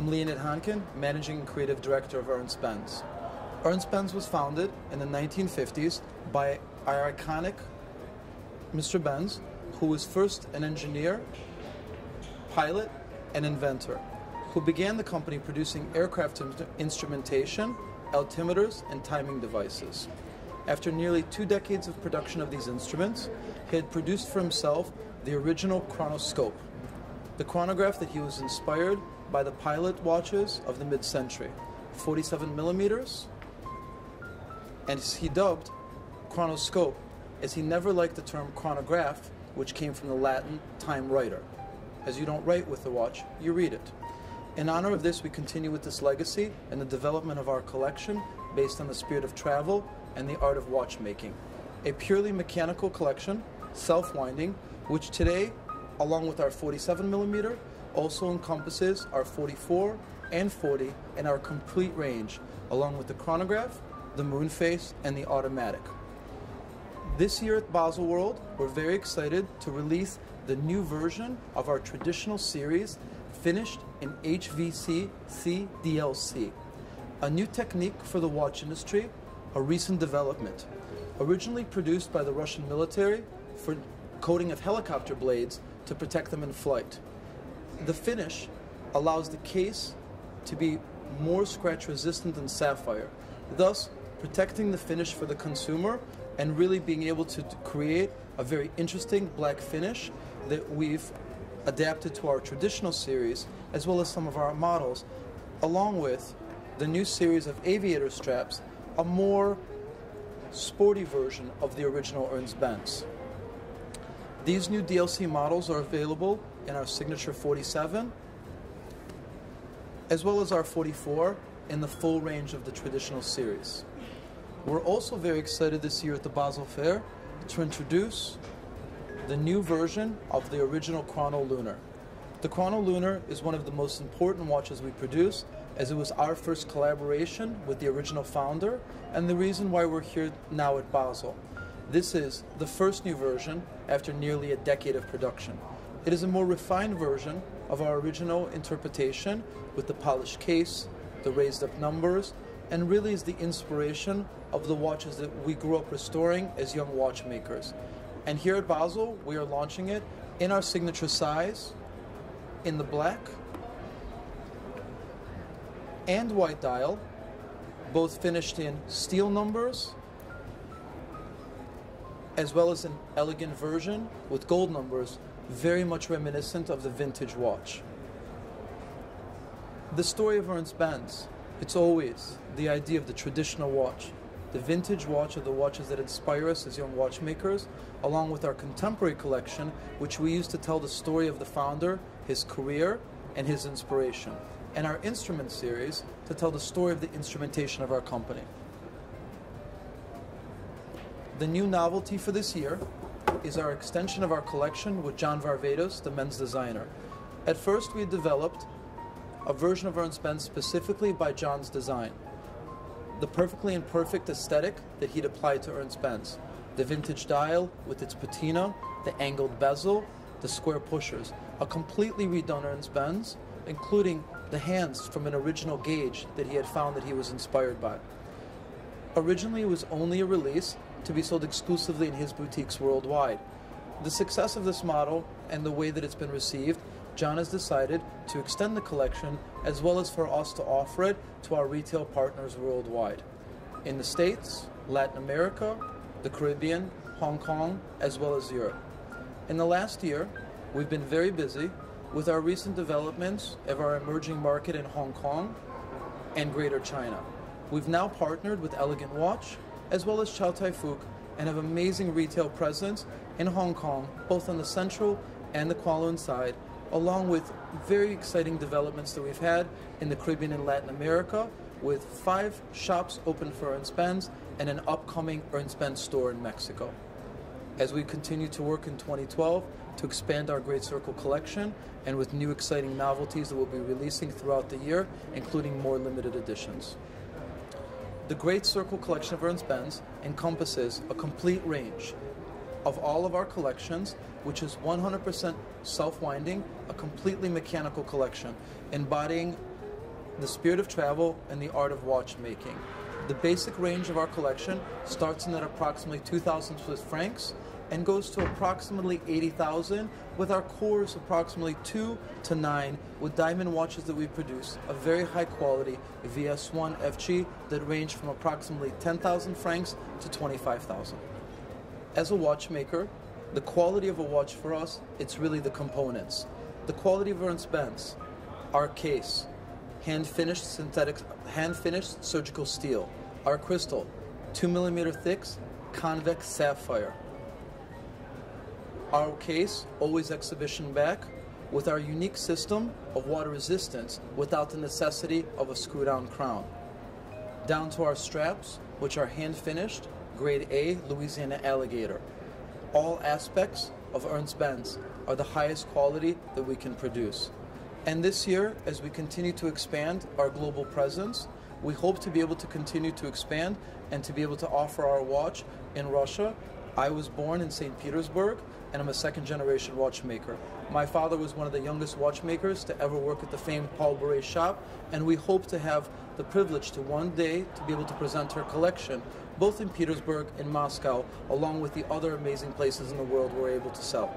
I'm Leonid Hankin, Managing and Creative Director of Ernst Benz. Ernst Benz was founded in the 1950s by our iconic Mr. Benz, who was first an engineer, pilot, and inventor, who began the company producing aircraft instrumentation, altimeters, and timing devices. After nearly 2 decades of production of these instruments, he had produced for himself the original chronoscope, the chronograph that he was inspired by the pilot watches of the mid-century, 47 millimeters, and he dubbed chronoscope as he never liked the term chronograph, which came from the Latin time writer. As you don't write with the watch, you read it. In honor of this, we continue with this legacy and the development of our collection based on the spirit of travel and the art of watchmaking. A purely mechanical collection, self-winding, which today, along with our 47 millimeter, also encompasses our 44 and 40 and our complete range, along with the chronograph, the moon face, and the automatic. This year at BaselWorld, we're very excited to release the new version of our traditional series finished in HVC CDLC, a new technique for the watch industry, a recent development. Originally produced by the Russian military for coating of helicopter blades to protect them in flight. The finish allows the case to be more scratch resistant than sapphire, thus protecting the finish for the consumer and really being able to create a very interesting black finish that we've adapted to our traditional series as well as some of our models, along with the new series of aviator straps, a more sporty version of the original Ernst Benz. These new DLC models are available in our signature 47, as well as our 44 in the full range of the traditional series. We're also very excited this year at the Basel Fair to introduce the new version of the original Chrono Lunar. The Chrono Lunar is one of the most important watches we produce, as it was our first collaboration with the original founder and the reason why we're here now at Basel. This is the first new version after nearly a decade of production. It is a more refined version of our original interpretation with the polished case, the raised up numbers, and really is the inspiration of the watches that we grew up restoring as young watchmakers. And here at Basel, we are launching it in our signature size, in the black and white dial, both finished in steel numbers, as well as an elegant version with gold numbers, very much reminiscent of the vintage watch. The story of Ernst Benz, it's always the idea of the traditional watch. The vintage watch are the watches that inspire us as young watchmakers, along with our contemporary collection, which we use to tell the story of the founder, his career, and his inspiration. And our instrument series to tell the story of the instrumentation of our company. The new novelty for this year is our extension of our collection with John Varvatos, the men's designer. At first, we had developed a version of Ernst Benz specifically by John's design. The perfectly imperfect aesthetic that he'd applied to Ernst Benz. The vintage dial with its patina, the angled bezel, the square pushers. A completely redone Ernst Benz, including the hands from an original gauge that he had found that he was inspired by. Originally, it was only a release to be sold exclusively in his boutiques worldwide. The success of this model and the way that it's been received, John has decided to extend the collection as well as for us to offer it to our retail partners worldwide. In the States, Latin America, the Caribbean, Hong Kong, as well as Europe. In the last year, we've been very busy with our recent developments of our emerging market in Hong Kong and Greater China. We've now partnered with Elegant Watch as well as Chow Tai Fook and have amazing retail presence in Hong Kong, both on the central and the Kowloon side, along with very exciting developments that we've had in the Caribbean and Latin America, with 5 shops open for Ernst Benz and an upcoming Ernst Benz store in Mexico. As we continue to work in 2012 to expand our Great Circle collection and with new exciting novelties that we'll be releasing throughout the year, including more limited editions. The Great Circle collection of Ernst Benz encompasses a complete range of all of our collections, which is 100% self-winding, a completely mechanical collection, embodying the spirit of travel, and the art of watchmaking. The basic range of our collection starts in at approximately 2,000 Swiss francs and goes to approximately 80,000, with our cores approximately 2 to 9, with diamond watches that we produce of very high quality VS1 FG that range from approximately 10,000 francs to 25,000. As a watchmaker, the quality of a watch for us, it's really the components. The quality of Ernst Benz, our case, hand-finished surgical steel, our crystal, 2mm thick, convex sapphire. Our case, always exhibition back, with our unique system of water resistance without the necessity of a screw-down crown. Down to our straps, which are hand-finished, grade A, Louisiana alligator. All aspects of Ernst Benz are the highest quality that we can produce. And this year, as we continue to expand our global presence, we hope to be able to continue to expand and to be able to offer our watch in Russia. I was born in St. Petersburg, and I'm a second-generation watchmaker. My father was one of the youngest watchmakers to ever work at the famed Paul Bourret's shop, and we hope to have the privilege to one day to be able to present her collection, both in Petersburg and Moscow, along with the other amazing places in the world we're able to sell.